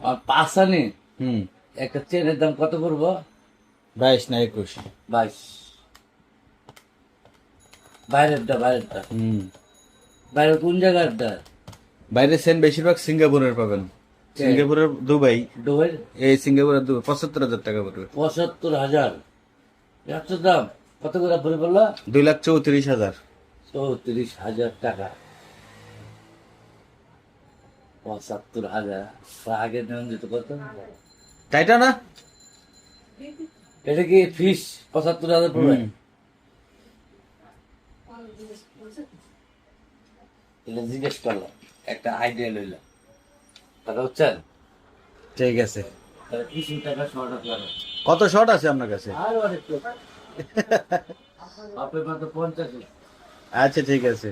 আর পাঁচানি হুম একটা চেনের দাম কত পড়বো? 22 না 21। 22। বাইরেরটা বাইরেরটা হুম বাইরে কোন জায়গাটা? বাইরে সেন বেশিরভাগ সিঙ্গাপুরের পাবেন। সিঙ্গাপুরের দুবাই, দুবাই। এই সিঙ্গাপুরের দুবাই 75,000 টাকা পড়বে। 75,000 এত দাম? কত করে পড়ে বললো? 2,34,000। 34,000 টাকা। 75,000 আগে নেন যেত কত? তাইটা না? এটা কি ফিস 75,000 পড়বে? হুম। এটা জিজ্ঞেস করলাম, একটা আইডিয়া লইলাম। কথা বুঝছেন? ঠিক আছে। তাহলে কিছু টাকা শর্ট আপনার। কত শর্ট আছে আপনার কাছে? আর অনেক তো। আপনার মাত্র 50। আচ্ছা ঠিক আছে।